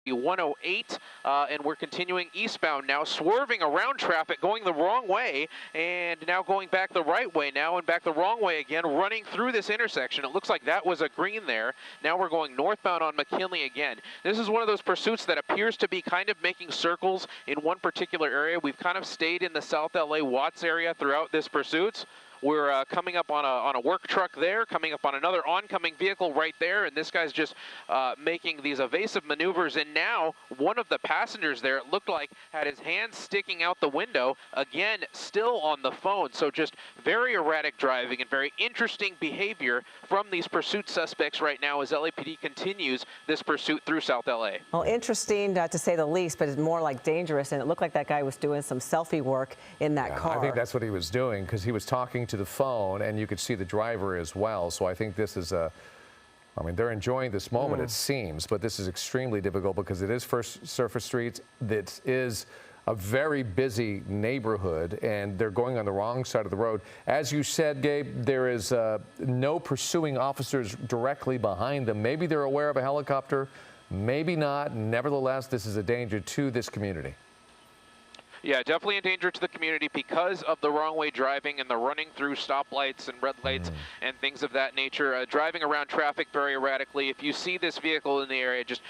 108, and we're continuing eastbound now, swerving around traffic, going the wrong way, and now going back the right way now, and back the wrong way again, running through this intersection. It looks like that was a green there. Now we're going northbound on McKinley again. This is one of those pursuits that appears to be kind of making circles in one particular area. We've kind of stayed in the South LA Watts area throughout this pursuit. We're coming up on a work truck there, coming up on another oncoming vehicle right there, and this guy's just making these evasive maneuvers. And now one of the passengers there, it looked like, had his hand sticking out the window, again, still on the phone. So just very erratic driving and very interesting behavior from these pursuit suspects right now as LAPD continues this pursuit through South LA. Well, interesting to say the least, but it's more like dangerous, and it looked like that guy was doing some selfie work in that car. I think that's what he was doing, because he was talking to the phone, and you could see the driver as well. So I think this is I mean, they're enjoying this moment, it seems, but this is extremely difficult because it is first surface streets. This is a very busy neighborhood, and they're going on the wrong side of the road. As you said, Gabe, there is no pursuing officers directly behind them. Maybe they're aware of a helicopter, maybe not. Nevertheless, this is a danger to this community. Yeah, definitely a danger to the community because of the wrong way driving and the running through stoplights and red lights and things of that nature. Driving around traffic very erratically. If you see this vehicle in the area, just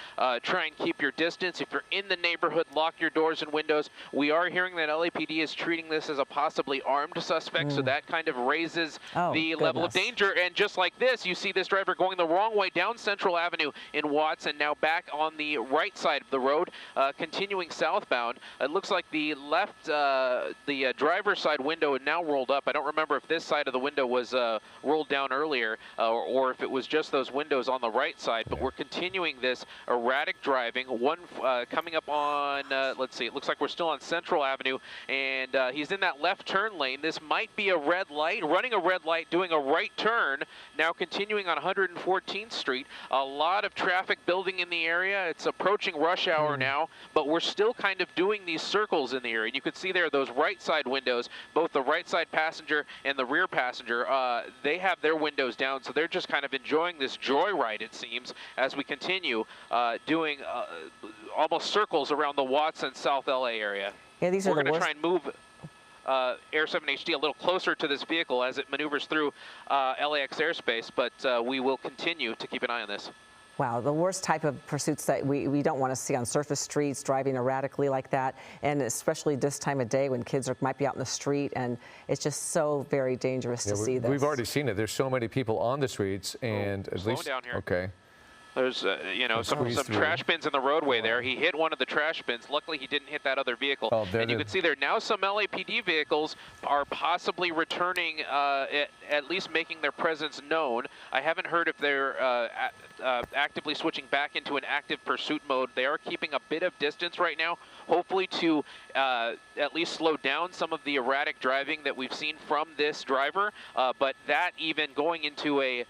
try and keep your distance. If you're in the neighborhood, lock your doors and windows. We are hearing that LAPD is treating this as a possibly armed suspect, so that kind of raises the level of danger. And just like this, you see this driver going the wrong way down Central Avenue in Watts and now back on the right side of the road, continuing southbound. It looks like the left, the driver's side window is now rolled up. I don't remember if this side of the window was rolled down earlier or if it was just those windows on the right side, but we're continuing this erratic driving. One coming up on, let's see, it looks like we're still on Central Avenue, and he's in that left turn lane. This might be a red light, running a red light, doing a right turn, now continuing on 114th Street. A lot of traffic building in the area. It's approaching rush hour now, but we're still kind of doing these circles in the area. And you can see there those right side windows, both the right side passenger and the rear passenger, they have their windows down, so they're just kind of enjoying this joyride, it seems, as we continue doing almost circles around the Watts and South LA area. Yeah, these are We're going to try and move Air 7 HD a little closer to this vehicle as it maneuvers through LAX airspace, but we will continue to keep an eye on this. Wow, the worst type of pursuits that we don't want to see on surface streets, driving erratically like that, and especially this time of day when kids might be out in the street, and it's just so very dangerous to see this. We've already seen it. There's so many people on the streets, and at least down here. Okay. There's, you know, some trash bins in the roadway there. He hit one of the trash bins. Luckily, he didn't hit that other vehicle. And you can see there now some LAPD vehicles are possibly returning, at least making their presence known. I haven't heard if they're actively switching back into an active pursuit mode. They are keeping a bit of distance right now, hopefully to at least slow down some of the erratic driving that we've seen from this driver. But that even going into a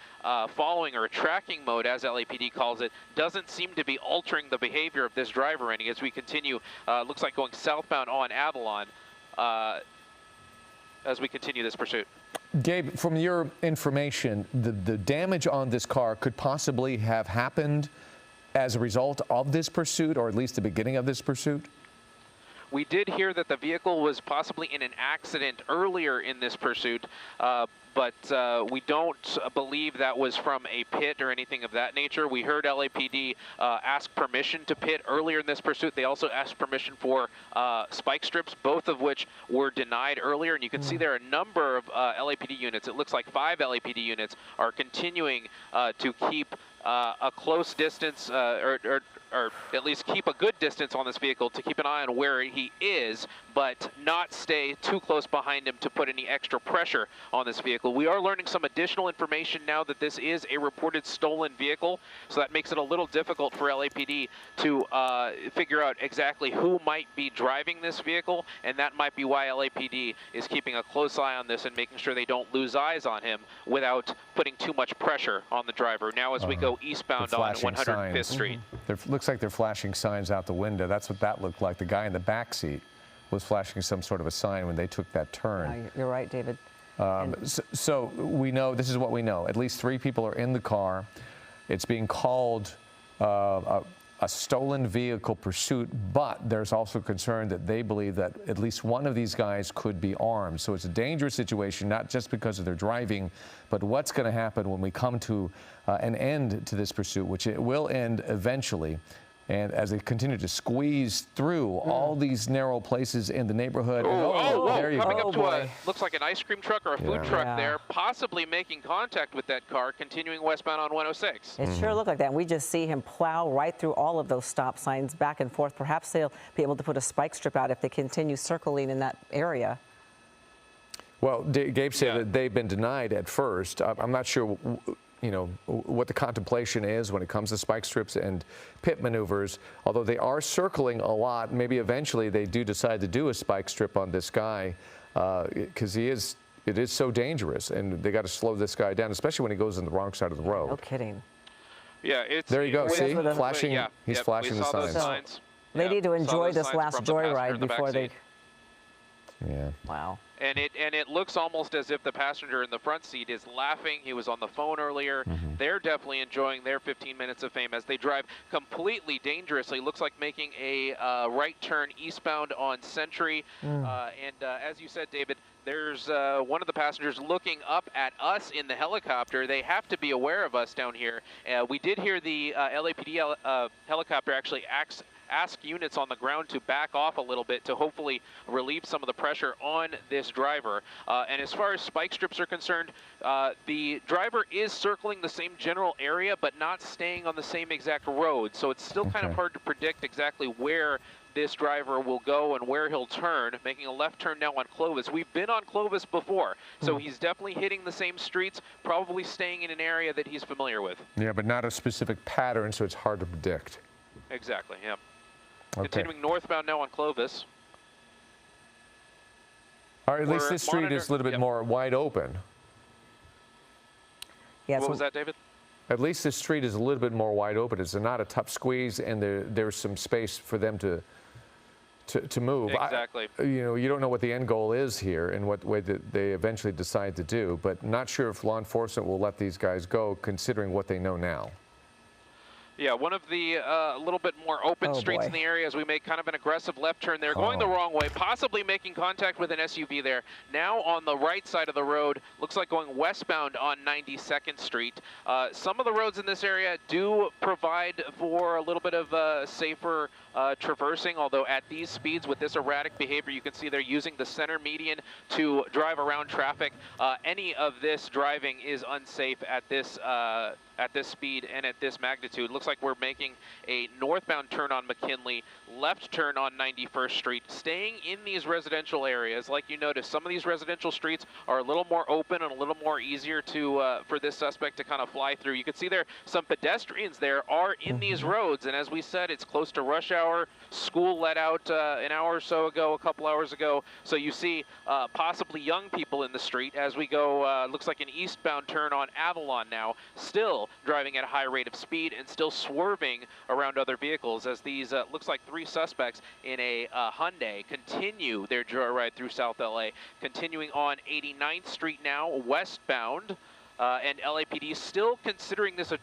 following or a tracking mode, as LAPD calls it, doesn't seem to be altering the behavior of this driver any as we continue, looks like going southbound on Avalon as we continue this pursuit. Gabe, from your information, the damage on this car could possibly have happened as a result of this pursuit, or at least the beginning of this pursuit? We did hear that the vehicle was possibly in an accident earlier in this pursuit, but we don't believe that was from a pit or anything of that nature. We heard LAPD ask permission to pit earlier in this pursuit. They also asked permission for spike strips, both of which were denied earlier. And you can see there are a number of LAPD units. It looks like 5 LAPD units are continuing to keep a close distance, or at least keep a good distance on this vehicle to keep an eye on where he is, but not stay too close behind him to put any extra pressure on this vehicle. We are learning some additional information now that this is a reported stolen vehicle, so that makes it a little difficult for LAPD to figure out exactly who might be driving this vehicle, and that might be why LAPD is keeping a close eye on this and making sure they don't lose eyes on him without putting too much pressure on the driver. Now as we go eastbound on 105th Street. Looks like they're flashing signs out the window. That's what that looked like. The guy in the back seat was flashing some sort of a sign when they took that turn. You're right, David. So we know, this is what we know. At least 3 people are in the car. It's being called a a stolen vehicle pursuit, but there's also concern that they believe that at least one of these guys could be armed. So it's a dangerous situation, not just because of their driving, but what's going to happen when we come to an end to this pursuit, which it will end eventually. And as they continue to squeeze through all these narrow places in the neighborhood. There you coming go. up to a, looks like an ice cream truck or a food truck there, possibly making contact with that car, continuing westbound on 106. It sure looked like that. And we just see him plow right through all of those stop signs back and forth. Perhaps they'll be able to put a spike strip out if they continue circling in that area. Well, Gabe said that they've been denied at first. I'm not sure, you know, what the contemplation is when it comes to spike strips and pit maneuvers, although they are circling a lot. Maybe eventually they do decide to do a spike strip on this guy because it is so dangerous, and they got to slow this guy down, especially when he goes on the wrong side of the road. No kidding. Yeah, there you go. See, flashing. Yeah, he's flashing the signs. signs. They need to enjoy this last joyride before they. Yeah. Wow. And it looks almost as if the passenger in the front seat is laughing. He was on the phone earlier. They're definitely enjoying their 15 minutes of fame as they drive completely dangerously. Looks like making a right turn eastbound on Century. As you said, David, there's one of the passengers looking up at us in the helicopter. They have to be aware of us down here. We did hear the LAPD helicopter actually ask units on the ground to back off a little bit to hopefully relieve some of the pressure on this driver. And as far as spike strips are concerned, the driver is circling the same general area, but not staying on the same exact road. So it's still kind of hard to predict exactly where this driver will go and where he'll turn, making a left turn now on Clovis. We've been on Clovis before, so he's definitely hitting the same streets, probably staying in an area that he's familiar with. Yeah, but not a specific pattern, so it's hard to predict. Exactly, yeah. Okay. Continuing northbound now on Clovis. All right, at least this street is a little bit more wide open. Yeah, what was that, David? At least this street is a little bit more wide open. It's not a tough squeeze, and there's some space for them to move. Exactly. You don't know what the end goal is here and what way that they eventually decide to do, but not sure if law enforcement will let these guys go, considering what they know now. Yeah, one of the little bit more open streets in the area as we make kind of an aggressive left turn there, going the wrong way, possibly making contact with an SUV there. Now on the right side of the road, looks like going westbound on 92nd Street. Some of the roads in this area do provide for a little bit of safer traversing, although at these speeds with this erratic behavior, you can see they're using the center median to drive around traffic. Any of this driving is unsafe at this speed and at this magnitude. Looks like we're making a northbound turn on McKinley, left turn on 91st Street, staying in these residential areas. Like you noticed, some of these residential streets are a little more open and a little more easier to for this suspect to kind of fly through. You can see there some pedestrians there are in these roads, and as we said, it's close to rush hour. School let out an hour or so ago, a couple hours ago, so you see possibly young people in the street as we go, looks like an eastbound turn on Avalon now, still driving at a high rate of speed and still swerving around other vehicles as these looks like three suspects in a Hyundai continue their joyride through South LA, continuing on 89th Street now westbound. And LAPD still considering this a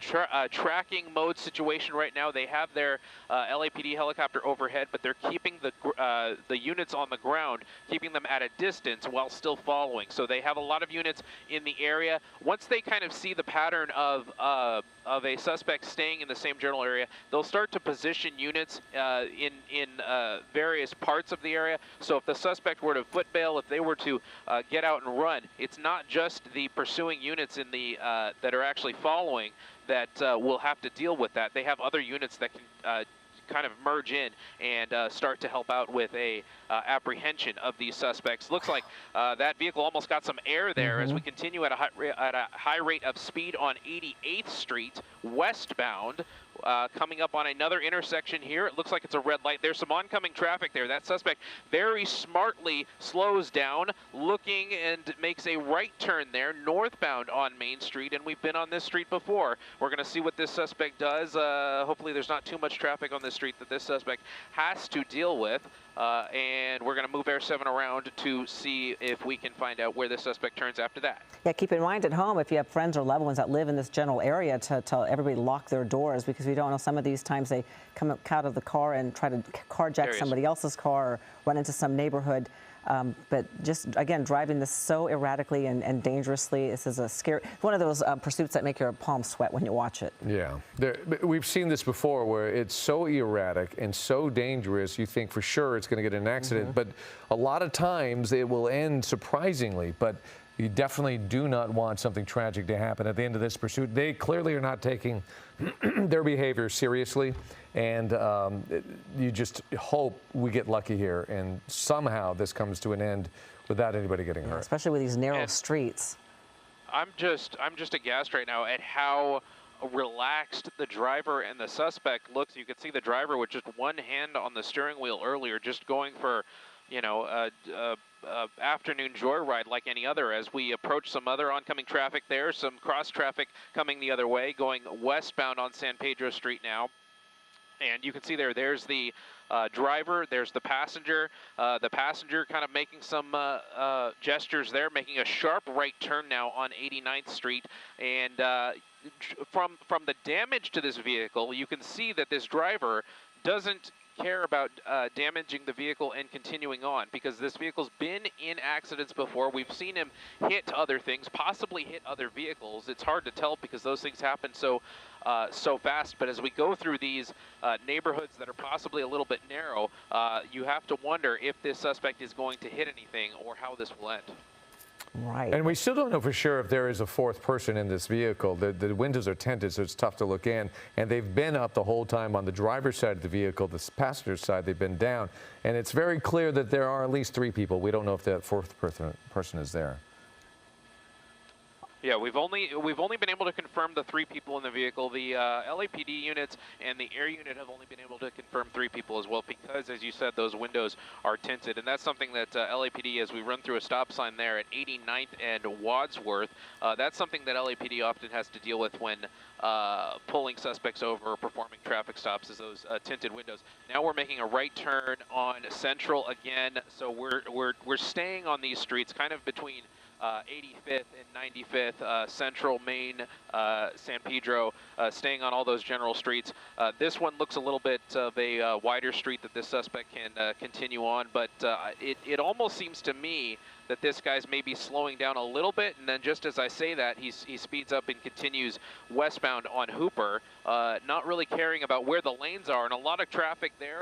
tracking mode situation right now. They have their LAPD helicopter overhead, but they're keeping the units on the ground, keeping them at a distance while still following. So they have a lot of units in the area. Once they kind of see the pattern of a suspect staying in the same general area, they'll start to position units in various parts of the area. So if the suspect were to foot bail, if they were to get out and run, it's not just the pursuing units in the that are actually following that will have to deal with that. They have other units that can kind of merge in and start to help out with a apprehension of these suspects. Looks like that vehicle almost got some air there as we continue at a high rate of speed on 88th Street westbound. Coming up on another intersection here. It looks like it's a red light. There's some oncoming traffic there. That suspect very smartly slows down, looking and makes a right turn there, northbound on Main Street, and we've been on this street before. We're going to see what this suspect does. Hopefully there's not too much traffic on this street that this suspect has to deal with. And we're going to move Air 7 around to see if we can find out where the suspect turns after that. Yeah, keep in mind at home, if you have friends or loved ones that live in this general area, to tell everybody lock their doors, because We don't know. Some of these times they come out of the car and try to carjack somebody else's car or run into some neighborhood. But just, again, driving this so erratically and dangerously, this is a scary, one of those pursuits that make your palms sweat when you watch it. Yeah. We've seen this before where it's so erratic and so dangerous, you think for sure it's going to get in an accident. But a lot of times it will end surprisingly. But you definitely do not want something tragic to happen at the end of this pursuit. They clearly are not taking their behavior seriously, and you just hope we get lucky here and somehow this comes to an end without anybody getting hurt. Especially with these narrow streets. I'm just aghast right now at how relaxed the driver and the suspect looks. You could see the driver with just one hand on the steering wheel earlier, just going for, you know, afternoon joyride like any other. As we approach some other oncoming traffic there, some cross traffic coming the other way, going westbound on San Pedro Street now. And you can see there's the driver, there's the passenger kind of making some gestures there, making a sharp right turn now on 89th Street. And from the damage to this vehicle, you can see that this driver doesn't care about damaging the vehicle and continuing on, because this vehicle's been in accidents before. We've seen him hit other things, possibly hit other vehicles. It's hard to tell because those things happen so fast. But as we go through these neighborhoods that are possibly a little bit narrow, you have to wonder if this suspect is going to hit anything or how this will end. Right. And we still don't know for sure if there is a fourth person in this vehicle. The windows are tinted, so it's tough to look in. And they've been up the whole time on the driver's side of the vehicle. The passenger side, they've been down. And it's very clear that there are at least 3 people. We don't know if that fourth person is there. Yeah, we've only been able to confirm the 3 people in the vehicle. The LAPD units and the air unit have only been able to confirm 3 people as well, because, as you said, those windows are tinted. And that's something that LAPD, as we run through a stop sign there at 89th and Wadsworth, that's something that LAPD often has to deal with when pulling suspects over or performing traffic stops, is those tinted windows. Now we're making a right turn on Central again, so we're staying on these streets kind of between 85th and 95th, Central, Main, San Pedro, staying on all those general streets. This one looks a little bit of a wider street that this suspect can continue on, but it almost seems to me that this guy's maybe slowing down a little bit, and then just as I say that, he speeds up and continues westbound on Hooper, not really caring about where the lanes are, and a lot of traffic there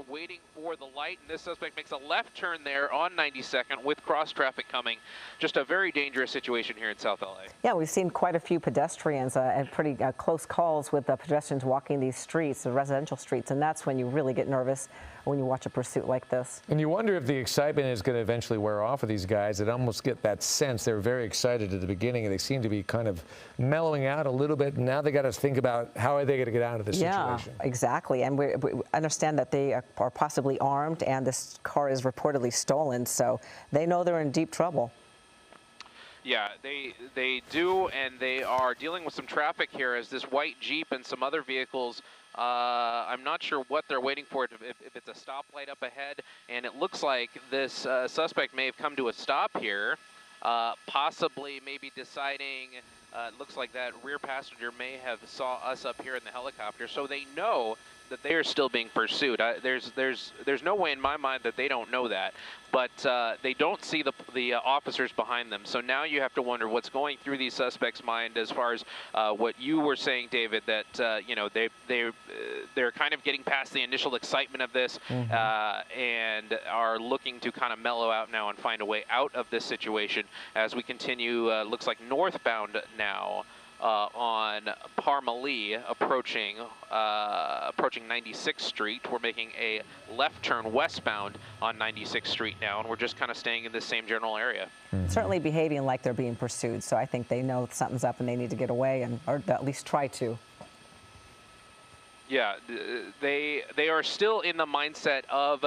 waiting for the light, and this suspect makes a left turn there on 92nd with cross traffic coming. Just a very dangerous situation here in South LA. Yeah, we've seen quite a few pedestrians and pretty close calls with pedestrians walking these streets, the residential streets, and that's when you really get nervous when you watch a pursuit like this. And you wonder if the excitement is going to eventually wear off of these guys. It almost get that sense. They were very excited at the beginning, and they seem to be kind of mellowing out a little bit. And now they got to think about how are they going to get out of this situation. Yeah, exactly. And we understand that they are possibly armed, and this car is reportedly stolen, so they know they're in deep trouble. Yeah, they do, and they are dealing with some traffic here as this white Jeep and some other vehicles, I'm not sure what they're waiting for, if it's a stoplight up ahead, and it looks like this suspect may have come to a stop here, possibly maybe deciding, it looks like that rear passenger may have saw us up here in the helicopter, so they know that they are still being pursued. There's no way in my mind that they don't know that, but they don't see the officers behind them. So now you have to wonder what's going through these suspects' mind as far as what you were saying, David, that you know, they're kind of getting past the initial excitement of this and are looking to kind of mellow out now and find a way out of this situation as we continue. Looks like northbound now. On Parmalee, approaching 96th Street. We're making a left turn westbound on 96th Street now, and we're just kind of staying in this same general area. Certainly behaving like they're being pursued, so I think they know something's up and they need to get away, or at least try to. Yeah, they are still in the mindset of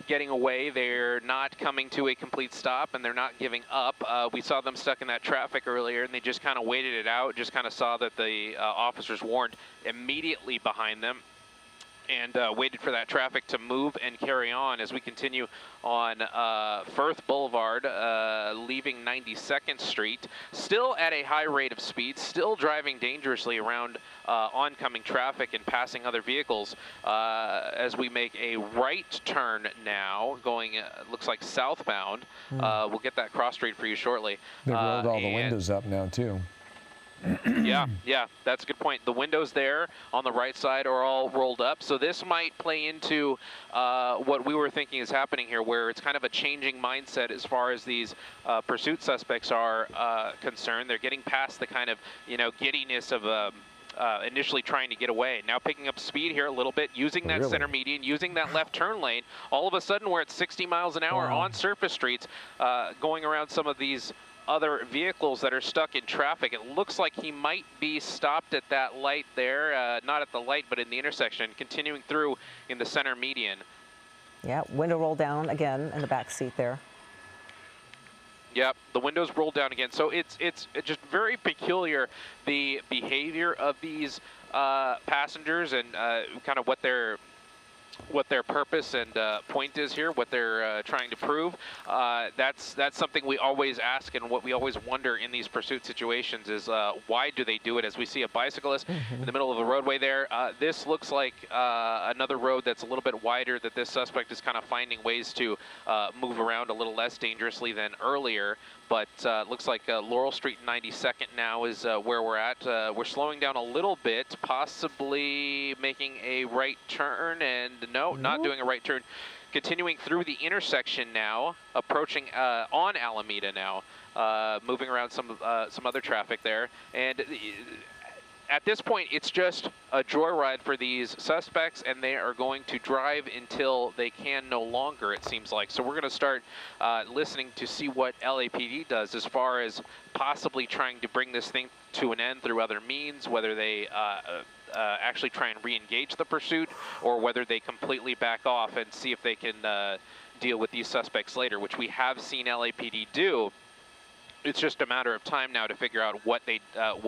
getting away. They're not coming to a complete stop, and they're not giving up. We saw them stuck in that traffic earlier, and they just kind of waited it out, just kind of saw that the officers weren't immediately behind them. and waited for that traffic to move and carry on as we continue on Firth Boulevard, leaving 92nd Street, still at a high rate of speed, still driving dangerously around oncoming traffic and passing other vehicles as we make a right turn now, going, looks like southbound. We'll get that cross street for you shortly. They've rolled all the windows up now, too. Yeah, that's a good point. The windows there on the right side are all rolled up, so this might play into what we were thinking is happening here, where it's kind of a changing mindset as far as these pursuit suspects are concerned. They're getting past the kind of, giddiness of initially trying to get away. Now picking up speed here a little bit, using that center median, using that left turn lane. All of a sudden, we're at 60 miles an hour on surface streets, going around some of these other vehicles that are stuck in traffic. It looks like he might be stopped at that light there, not at the light, but in the intersection, continuing through in the center median. Yeah, window roll down again in the back seat there. Yep, the windows rolled down again. So it's just very peculiar, the behavior of these passengers and kind of what their purpose and point is here, what they're trying to prove. That's something we always ask, and what we always wonder in these pursuit situations is why do they do it? As we see a bicyclist in the middle of the roadway there, this looks like another road that's a little bit wider, that this suspect is kind of finding ways to move around a little less dangerously than earlier. But looks like Laurel Street 92nd now is where we're at. We're slowing down a little bit, possibly making a right turn, and no, not doing a right turn. Continuing through the intersection now, approaching on Alameda now, moving around some other traffic there. And at this point, it's just a joyride for these suspects, and they are going to drive until they can no longer, it seems like. So we're going to start listening to see what LAPD does as far as possibly trying to bring this thing to an end through other means, whether they actually try and re-engage the pursuit, or whether they completely back off and see if they can deal with these suspects later, which we have seen LAPD do. It's just a matter of time now to figure out how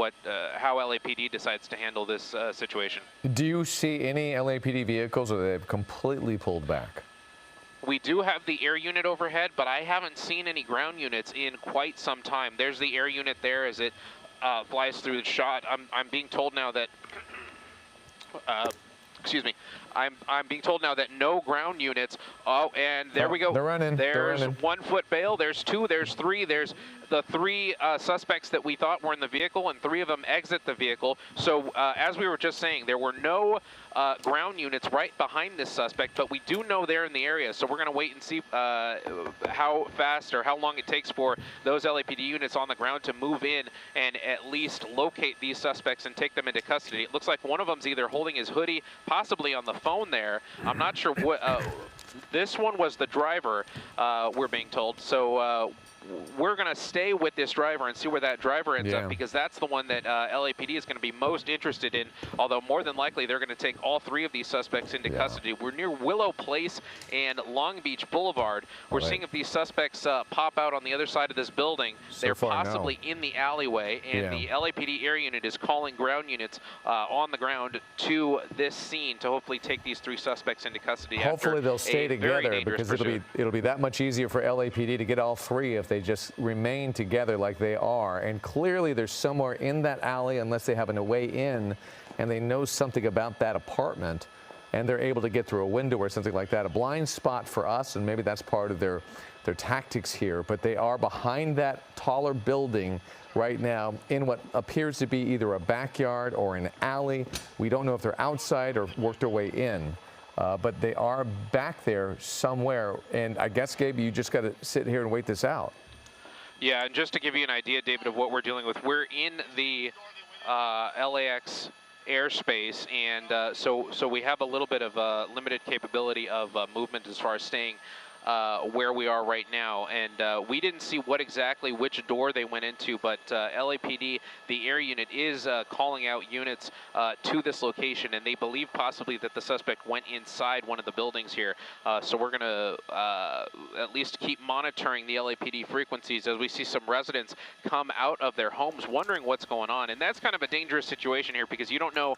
LAPD decides to handle this situation. Do you see any LAPD vehicles, or they've completely pulled back? We do have the air unit overhead, but I haven't seen any ground units in quite some time. There's the air unit there as it flies through the shot. I'm being told now that, excuse me, I'm being told now that no ground units. Oh, and there we go. They're running. There's 1 foot bail. There's 2. There's 3. There's the 3 suspects that we thought were in the vehicle, and 3 of them exit the vehicle. So as we were just saying, there were no ground units right behind this suspect, but we do know they're in the area. So we're going to wait and see how fast or how long it takes for those LAPD units on the ground to move in and at least locate these suspects and take them into custody. It looks like one of them's either holding his hoodie, possibly on the phone there. I'm not sure what. This one was the driver, we're being told. So we're going to stay with this driver and see where that driver ends up, because that's the one that LAPD is going to be most interested in, although more than likely they're going to take all 3 of these suspects into custody. We're near Willow Place and Long Beach Boulevard. We're seeing if these suspects pop out on the other side of this building. They're possibly in the alleyway, and the LAPD air unit is calling ground units on the ground to this scene to hopefully take these 3 suspects into custody. Hopefully they'll stay together, because it'll be that much easier for LAPD to get all 3 if they just remain together like they are. And clearly there's somewhere in that alley, unless they happen to weigh in and they know something about that apartment and they're able to get through a window or something like that, a blind spot for us, and maybe that's part of their tactics here. But they are behind that taller building right now in what appears to be either a backyard or an alley. We don't know if they're outside or worked their way in. But they are back there somewhere. And I guess, Gabe, you just got to sit here and wait this out. Yeah, and just to give you an idea, David, of what we're dealing with, we're in the LAX airspace, and so we have a little bit of limited capability of movement as far as staying where we are right now. And we didn't see which door they went into, but LAPD, the air unit, is calling out units to this location, and they believe possibly that the suspect went inside one of the buildings here. So we're going to at least keep monitoring the LAPD frequencies as we see some residents come out of their homes wondering what's going on. And that's kind of a dangerous situation here because you don't know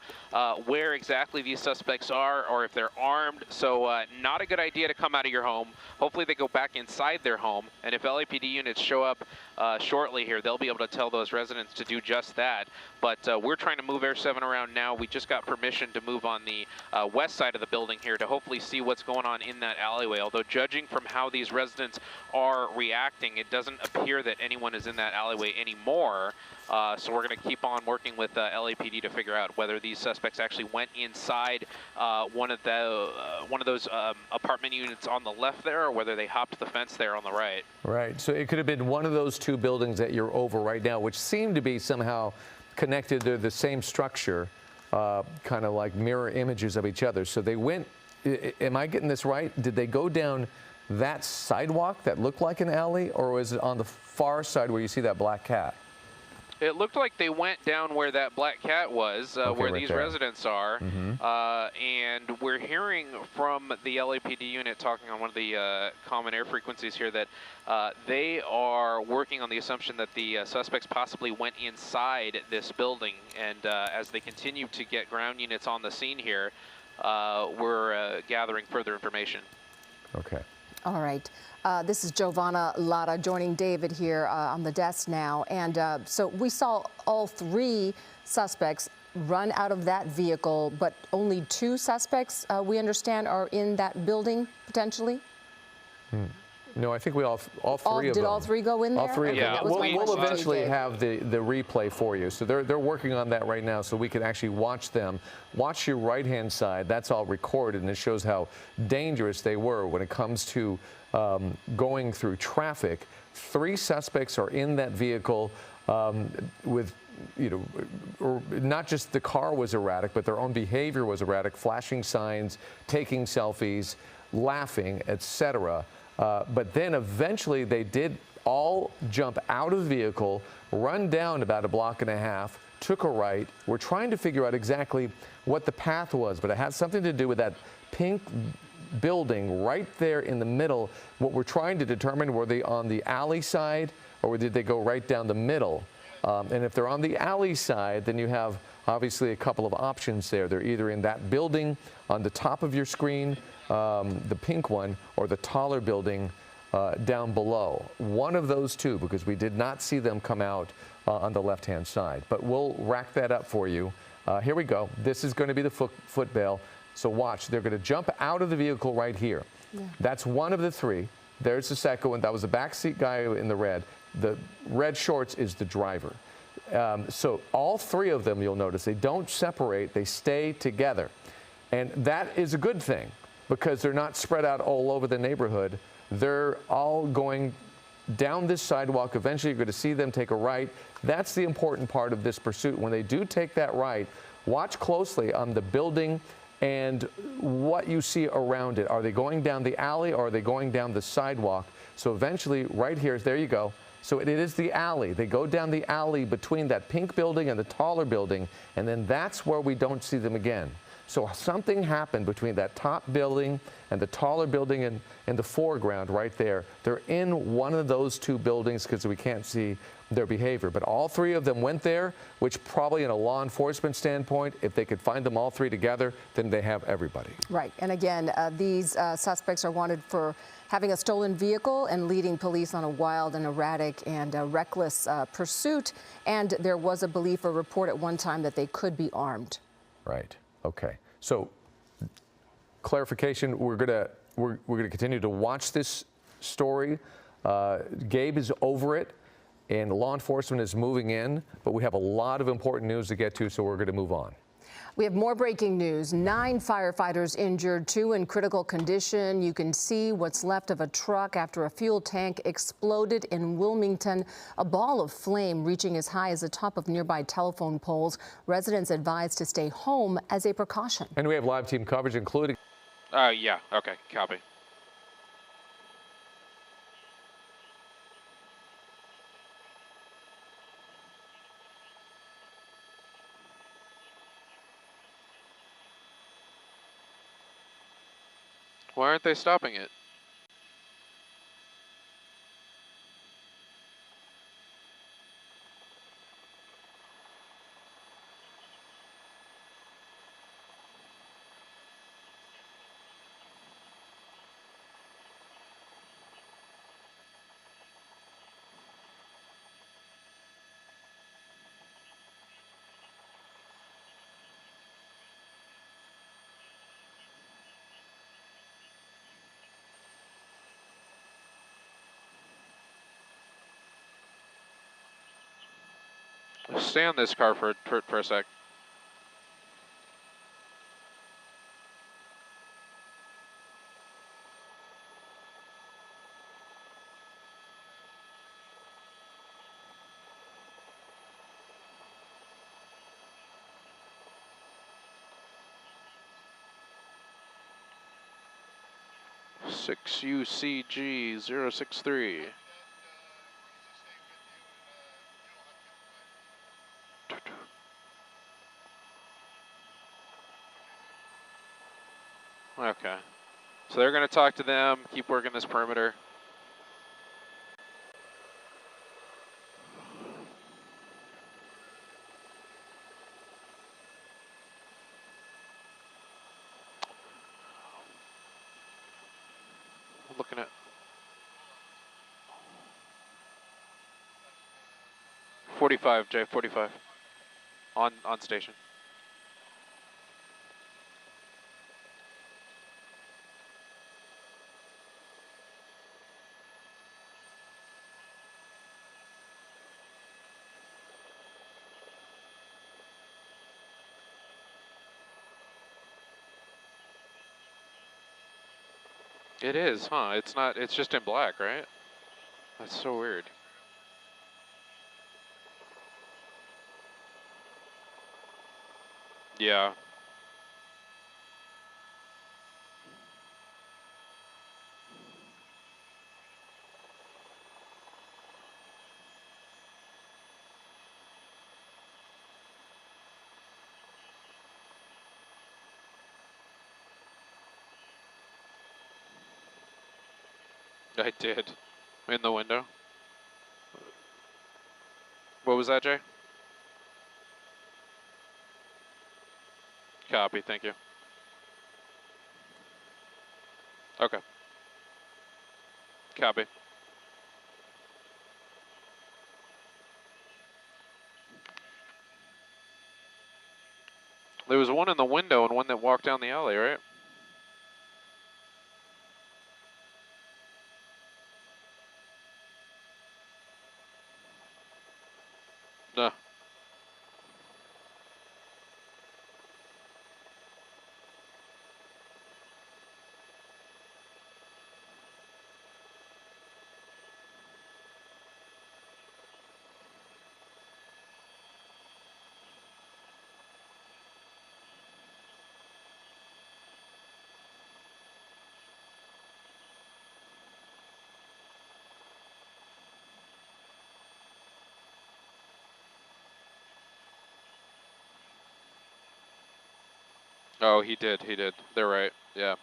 where exactly these suspects are or if they're armed. So not a good idea to come out of your home. Hopefully they go back inside their home. And if LAPD units show up shortly here, they'll be able to tell those residents to do just that. But we're trying to move Air 7 around now. We just got permission to move on the west side of the building here to hopefully see what's going on in that alleyway. Although judging from how these residents are reacting, it doesn't appear that anyone is in that alleyway anymore. So we're going to keep on working with LAPD to figure out whether these suspects actually went inside one of those apartment units on the left there, or whether they hopped the fence there on the right. Right. So it could have been one of those two buildings that you're over right now, which seem to be somehow connected to the same structure, kind of like mirror images of each other. So they went, am I getting this right? Did they go down that sidewalk that looked like an alley, or was it on the far side where you see that black cat? It looked like they went down where that black cat was, where right these there. residents are. And we're hearing from the LAPD unit talking on one of the common air frequencies here that they are working on the assumption that the suspects possibly went inside this building. And as they continue to get ground units on the scene here, we're gathering further information. Okay. All right. This is Giovanna Latta joining David here on the desk now. And so we saw all three suspects run out of that vehicle, but only two suspects, we understand, are in that building potentially? No, I think we all three of them. Did all three go in there? All three of them. Yeah, We'll eventually have the replay for you. So they're working on that right now so we can actually watch them. Watch your right-hand side. That's all recorded, and it shows how dangerous they were when it comes to going through traffic. Three suspects are in that vehicle with, not just the car was erratic, but their own behavior was erratic, flashing signs, taking selfies, laughing, etc. But then eventually they did all jump out of the vehicle, run down about a block and a half, took a right. We're trying to figure out exactly what the path was, but it has something to do with that pink building right there in the middle. What we're trying to determine, were they on the alley side or did they go right down the middle? And if they're on the alley side, then you have obviously a couple of options there. They're either in that building on the top of your screen, the pink one, or the taller building down below. One of those two, because we did not see them come out on the left-hand side. But we'll rack that up for you. Here we go. This is going to be the foot bail. So watch. They're going to jump out of the vehicle right here. Yeah. That's one of the three. There's the second one. That was the backseat guy in the red. The red shorts is the driver. So all three of them, you'll notice, they don't separate. They stay together. And that is a good thing because they're not spread out all over the neighborhood. They're all going down this sidewalk. Eventually, you're going to see them take a right. That's the important part of this pursuit. When they do take that right, watch closely on the building and what you see around it. Are they going down the alley or are they going down the sidewalk? So eventually, right here, there you go. So it is the alley. They go down the alley between that pink building and the taller building, and then that's where we don't see them again. So something happened between that top building and the taller building in the foreground right there. They're in one of those two buildings because we can't see their behavior. But all three of them went there, which probably in a law enforcement standpoint, if they could find them all three together, then they have everybody. Right. And again, these suspects are wanted for having a stolen vehicle and leading police on a wild and erratic and reckless pursuit. And there was a belief or report at one time that they could be armed. Right. Okay. So clarification, we're gonna continue to watch this story. Gabe is over it and law enforcement is moving in, but we have a lot of important news to get to, so we're going to move on. We have more breaking news. 9 firefighters injured, 2 in critical condition. You can see what's left of a truck after a fuel tank exploded in Wilmington. A ball of flame reaching as high as the top of nearby telephone poles. Residents advised to stay home as a precaution. And we have live team coverage, including... Yeah, okay, copy. Why aren't they stopping it? Stay on this car for a sec. Six UCG 063. Okay. So they're going to talk to them, keep working this perimeter. Looking at 45, Jay, 45. On station. It is, huh? It's not, it's just in black, right? That's so weird. Yeah. I did. In the window. What was that, Jay? Copy, thank you. Okay. Copy. There was one in the window and one that walked down the alley, right? No. Oh, he did, he did. They're right, yeah.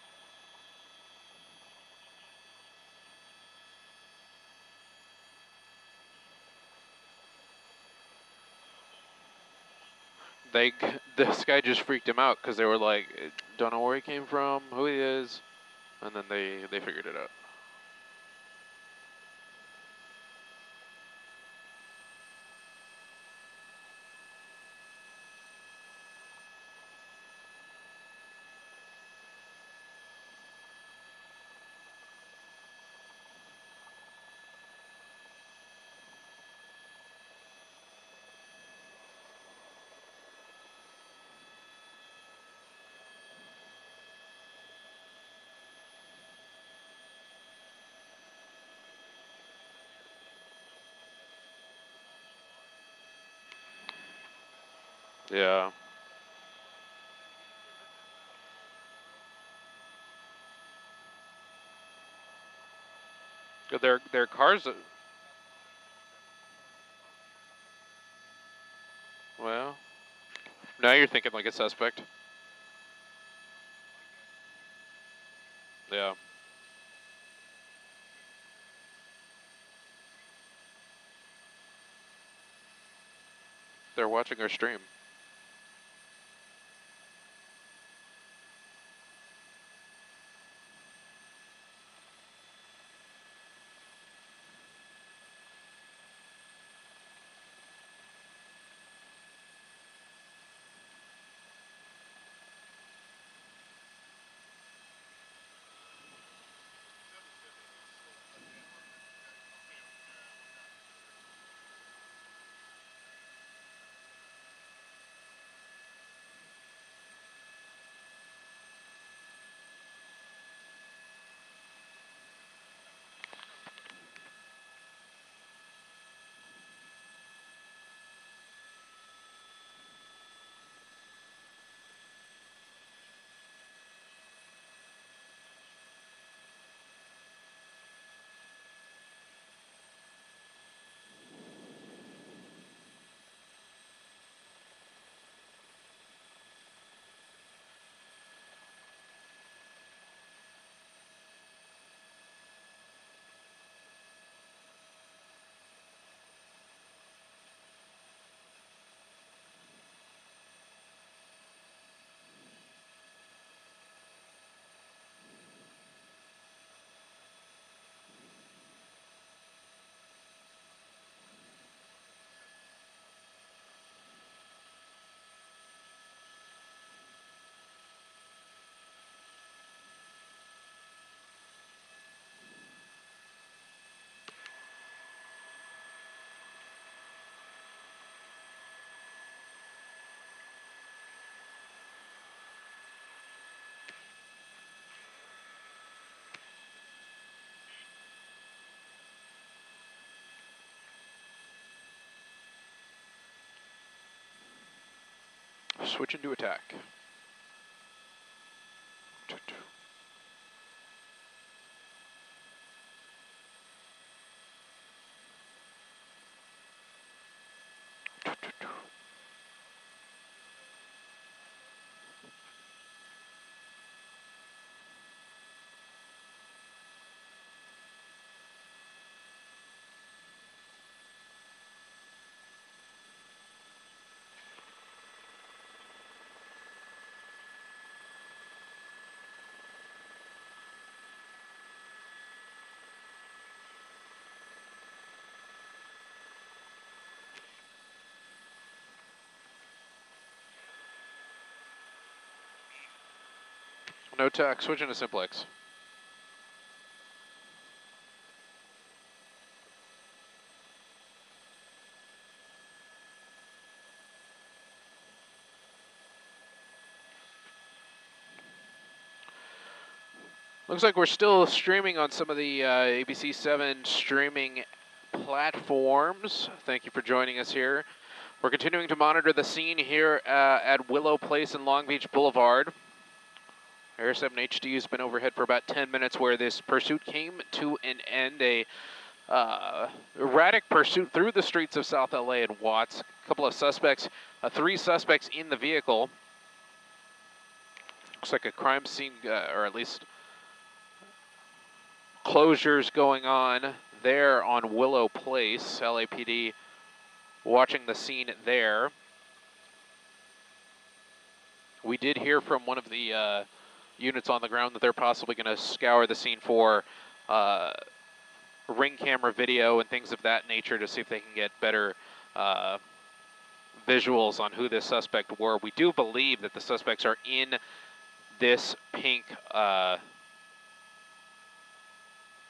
This guy just freaked him out because they were like, don't know where he came from, who he is, and then they figured it out. Yeah. Their cars. Well, now you're thinking like a suspect. Yeah. They're watching our stream. Switch into attack. No attack, switch into simplex. Looks like we're still streaming on some of the ABC7 streaming platforms. Thank you for joining us here. We're continuing to monitor the scene here at Willow Place and Long Beach Boulevard. Air 7 HD has been overhead for about 10 minutes where this pursuit came to an end. A erratic pursuit through the streets of South LA and Watts. A couple of suspects, 3 suspects in the vehicle. Looks like a crime scene, or at least closures going on there on Willow Place. LAPD watching the scene there. We did hear from one of the units on the ground that they're possibly going to scour the scene for ring camera video and things of that nature to see if they can get better visuals on who this suspect were. We do believe that the suspects are in this pink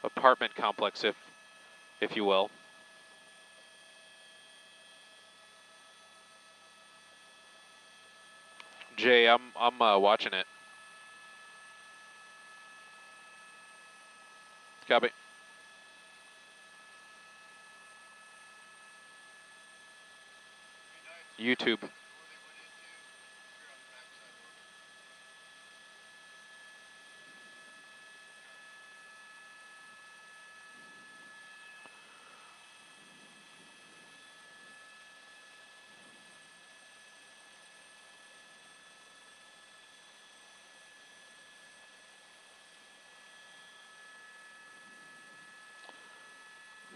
apartment complex, if you will. Jay, I'm watching it. Copy. YouTube.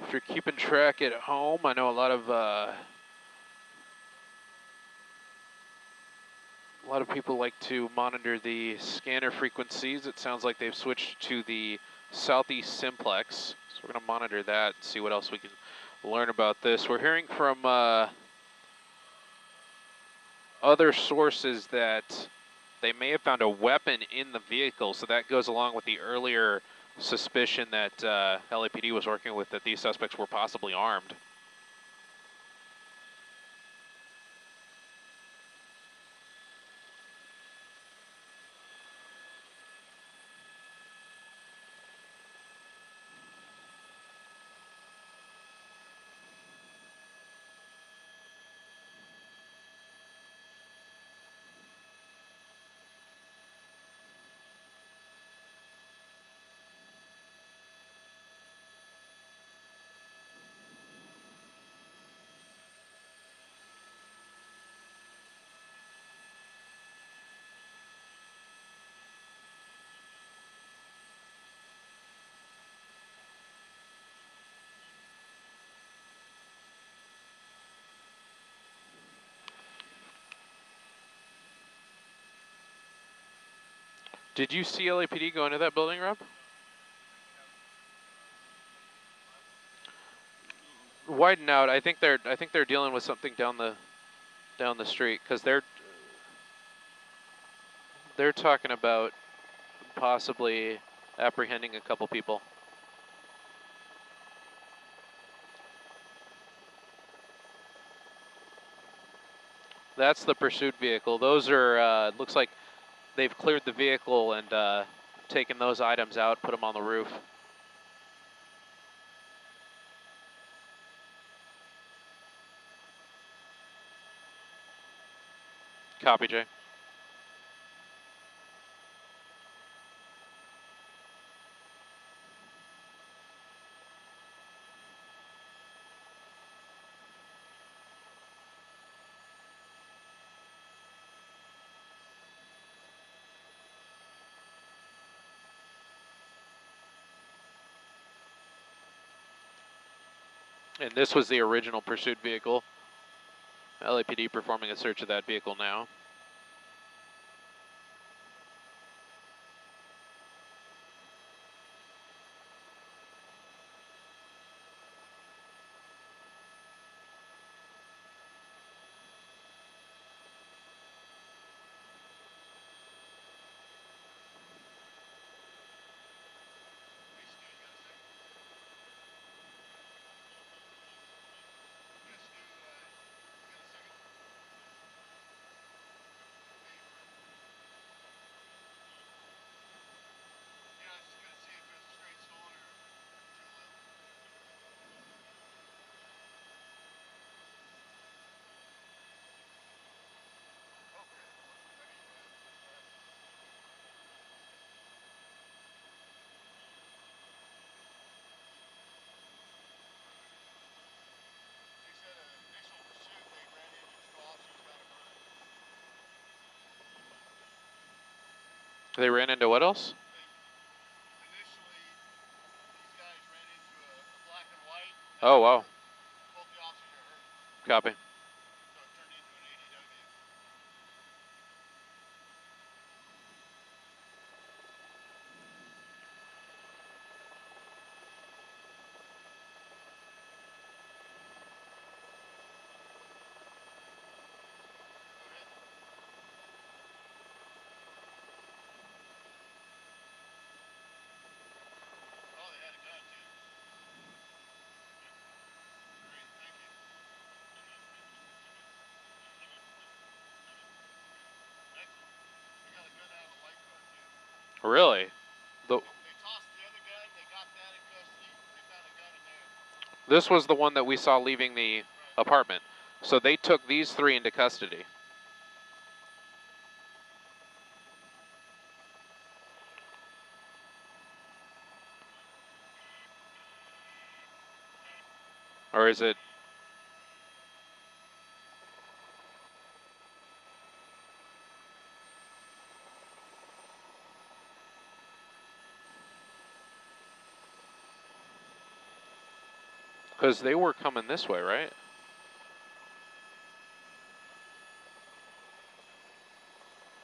if you're keeping track at home, I know a lot of people like to monitor the scanner frequencies. It sounds like they've switched to the southeast simplex, so we're going to monitor that and see what else we can learn about this. We're hearing from other sources that they may have found a weapon in the vehicle, so that goes along with the earlier suspicion that LAPD was working with, that these suspects were possibly armed. Did you see LAPD go into that building, Rob? Widen out. I think they're dealing with something down the street, because they're talking about possibly apprehending a couple people. That's the pursuit vehicle. Those are looks like they've cleared the vehicle and taken those items out, put them on the roof. Copy, Jay. And this was the original pursuit vehicle. LAPD performing a search of that vehicle now. They ran into what else? Initially, these guys ran into a black and white. Oh, wow. Both the officers are hurt. Copy. So it turned into an ADW. Oh, they had a gun too. Great, thank you. Excellent. They got a gun out of the white car too. Really? They tossed the other gun, they got that in custody, they found a gun in there. This was the one that we saw leaving the apartment. So they took these three into custody. Or is it? Because they were coming this way, right?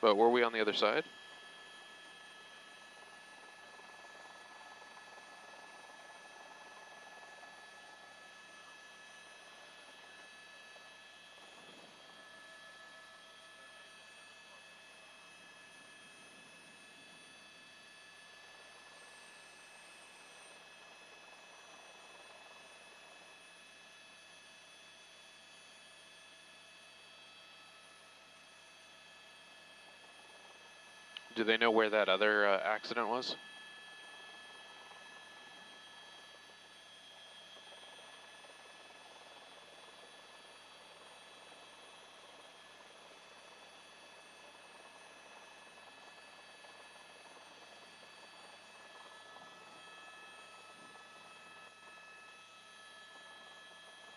But were we on the other side? Do they know where that other accident was?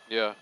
Yeah.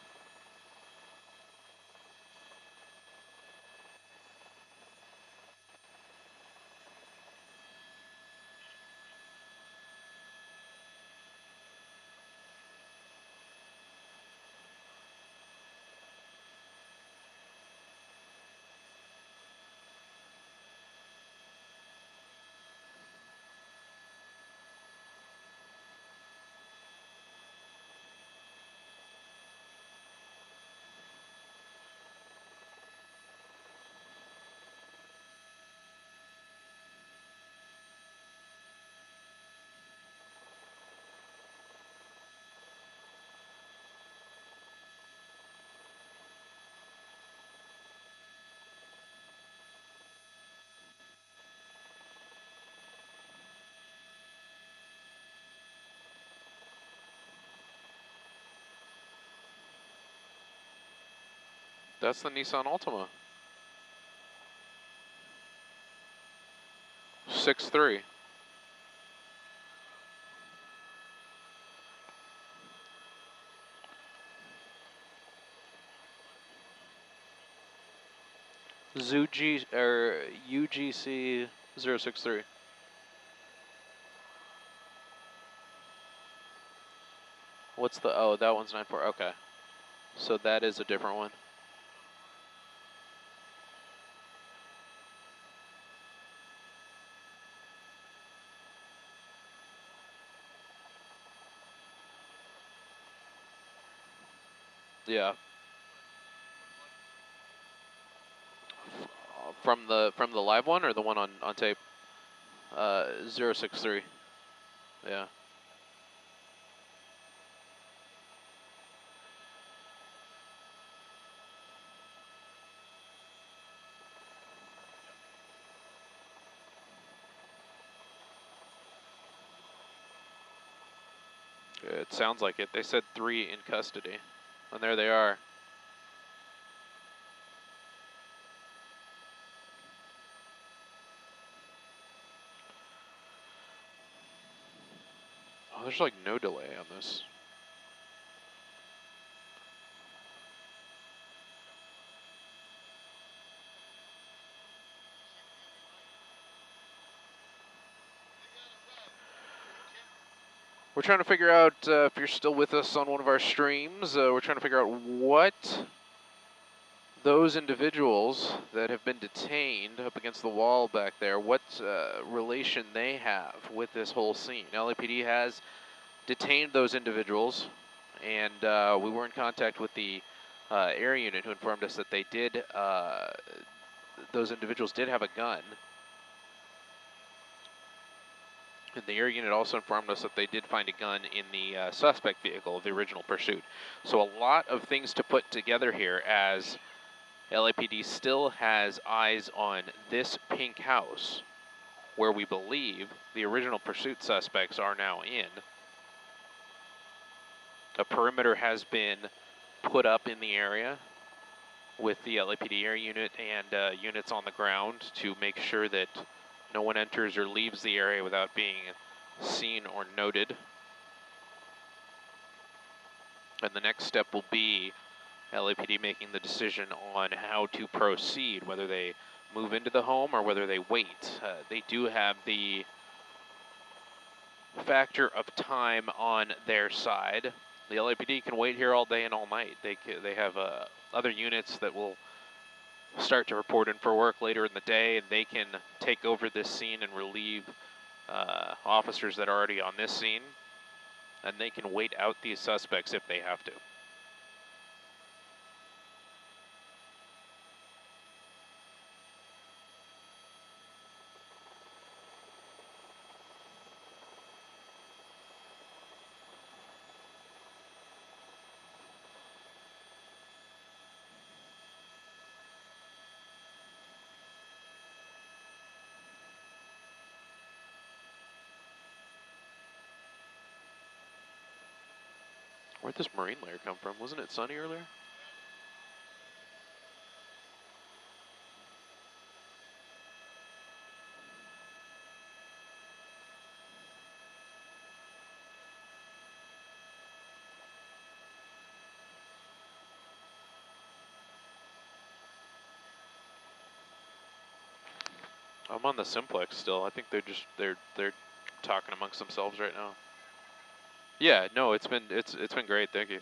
That's the Nissan Altima. 6'3". UGC 063. What's the, oh, that one's 94, okay. So that is a different one. Yeah. From the live one or the one on tape? 063. Yeah. It sounds like it. They said 3 in custody. And there they are. Oh, there's like no delay on this. We're trying to figure out, if you're still with us on one of our streams, we're trying to figure out what those individuals that have been detained up against the wall back there, what relation they have with this whole scene. LAPD has detained those individuals, and we were in contact with the area unit who informed us that they did, those individuals did have a gun. And the air unit also informed us that they did find a gun in the suspect vehicle of the original pursuit. So a lot of things to put together here, as LAPD still has eyes on this pink house where we believe the original pursuit suspects are now in. A perimeter has been put up in the area with the LAPD air unit and units on the ground to make sure that no one enters or leaves the area without being seen or noted. And the next step will be LAPD making the decision on how to proceed, whether they move into the home or whether they wait. They do have the factor of time on their side. The LAPD can wait here all day and all night. They have other units that will start to report in for work later in the day, and they can take over this scene and relieve officers that are already on this scene, and they can wait out these suspects if they have to. Where'd this marine layer come from? Wasn't it sunny earlier? I'm on the simplex still. I think they're talking amongst themselves right now. Yeah, no, it's been great. Thank you.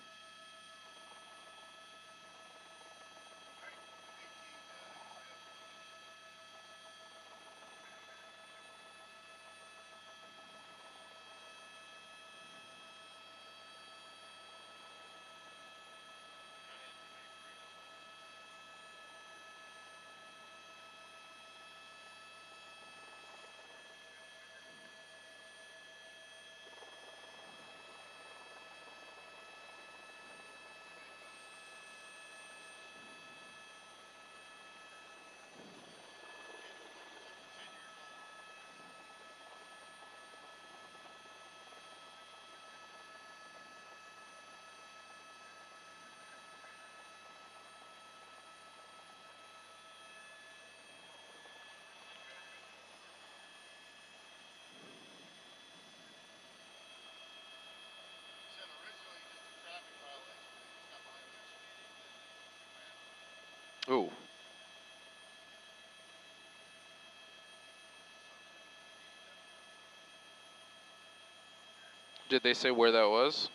Said originally just a traffic violation. They just got behind their speeding, then they ran over. Ooh. Did they say where that was?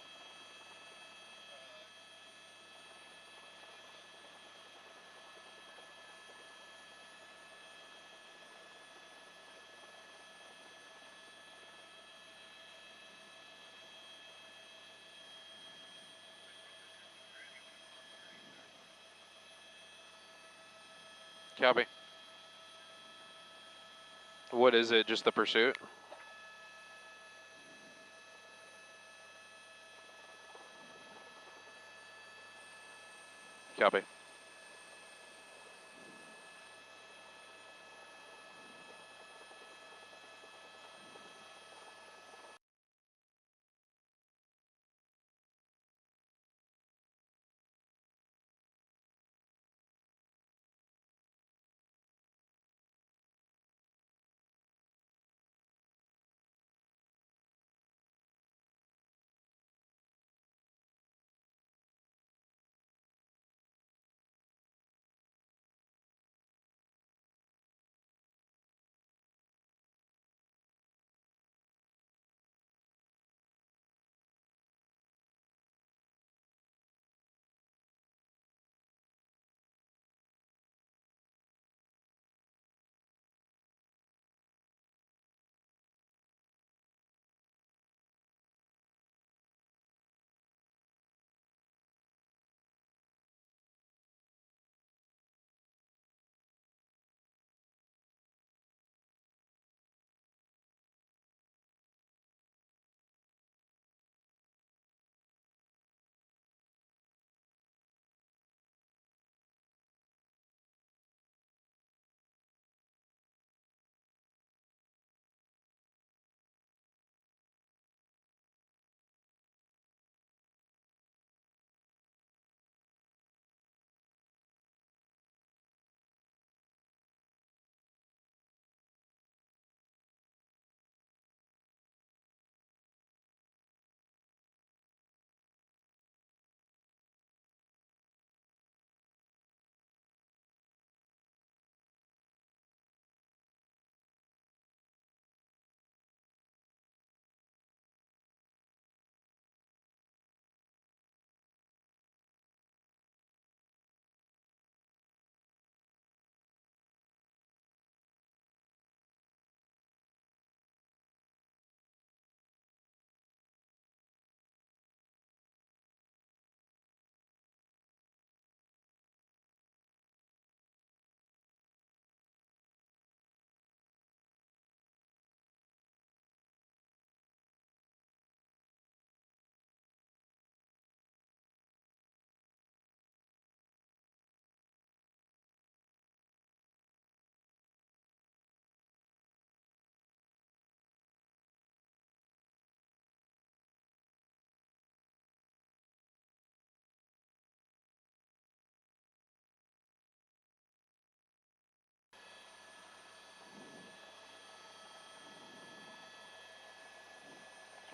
Copy. What is it? Just the pursuit? Copy.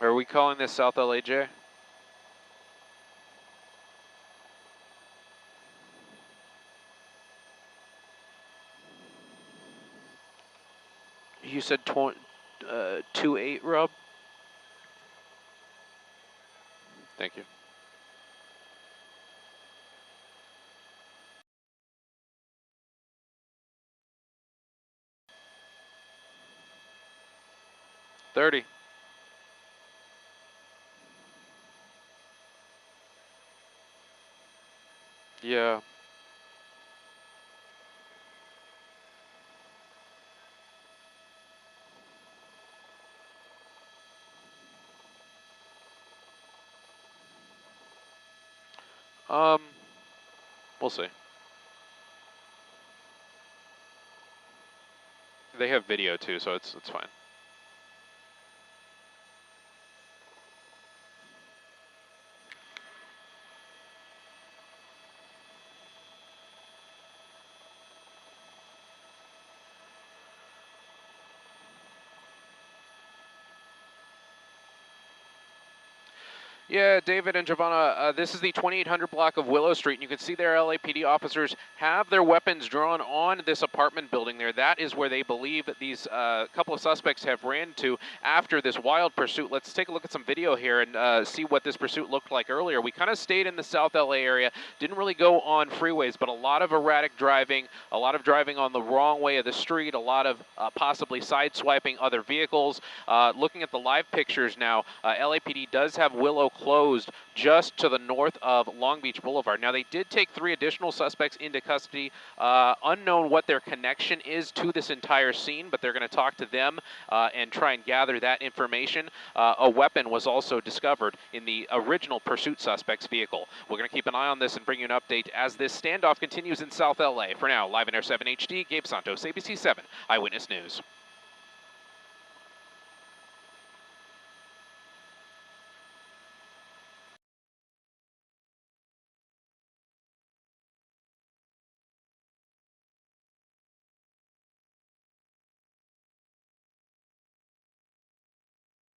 Are we calling this South LAJ? You said 2-8, Rob? Thank you. $30. Yeah. We'll see. They have video too, so it's fine. Yeah, David and Giovanna, this is the 2800 block of Willow Street, and you can see their LAPD officers have their weapons drawn on this apartment building there. That is where they believe that these couple of suspects have ran to after this wild pursuit. Let's take a look at some video here and see what this pursuit looked like earlier. We kind of stayed in the South LA area, didn't really go on freeways, but a lot of erratic driving, a lot of driving on the wrong way of the street, a lot of possibly sideswiping other vehicles. Looking at the live pictures now, LAPD does have Willow closed just to the north of Long Beach Boulevard. Now, they did take 3 additional suspects into custody. Unknown what their connection is to this entire scene, but they're going to talk to them and try and gather that information. A weapon was also discovered in the original pursuit suspect's vehicle. We're going to keep an eye on this and bring you an update as this standoff continues in South LA. For now, live in Air 7 HD, Gabe Santos, ABC 7 Eyewitness News.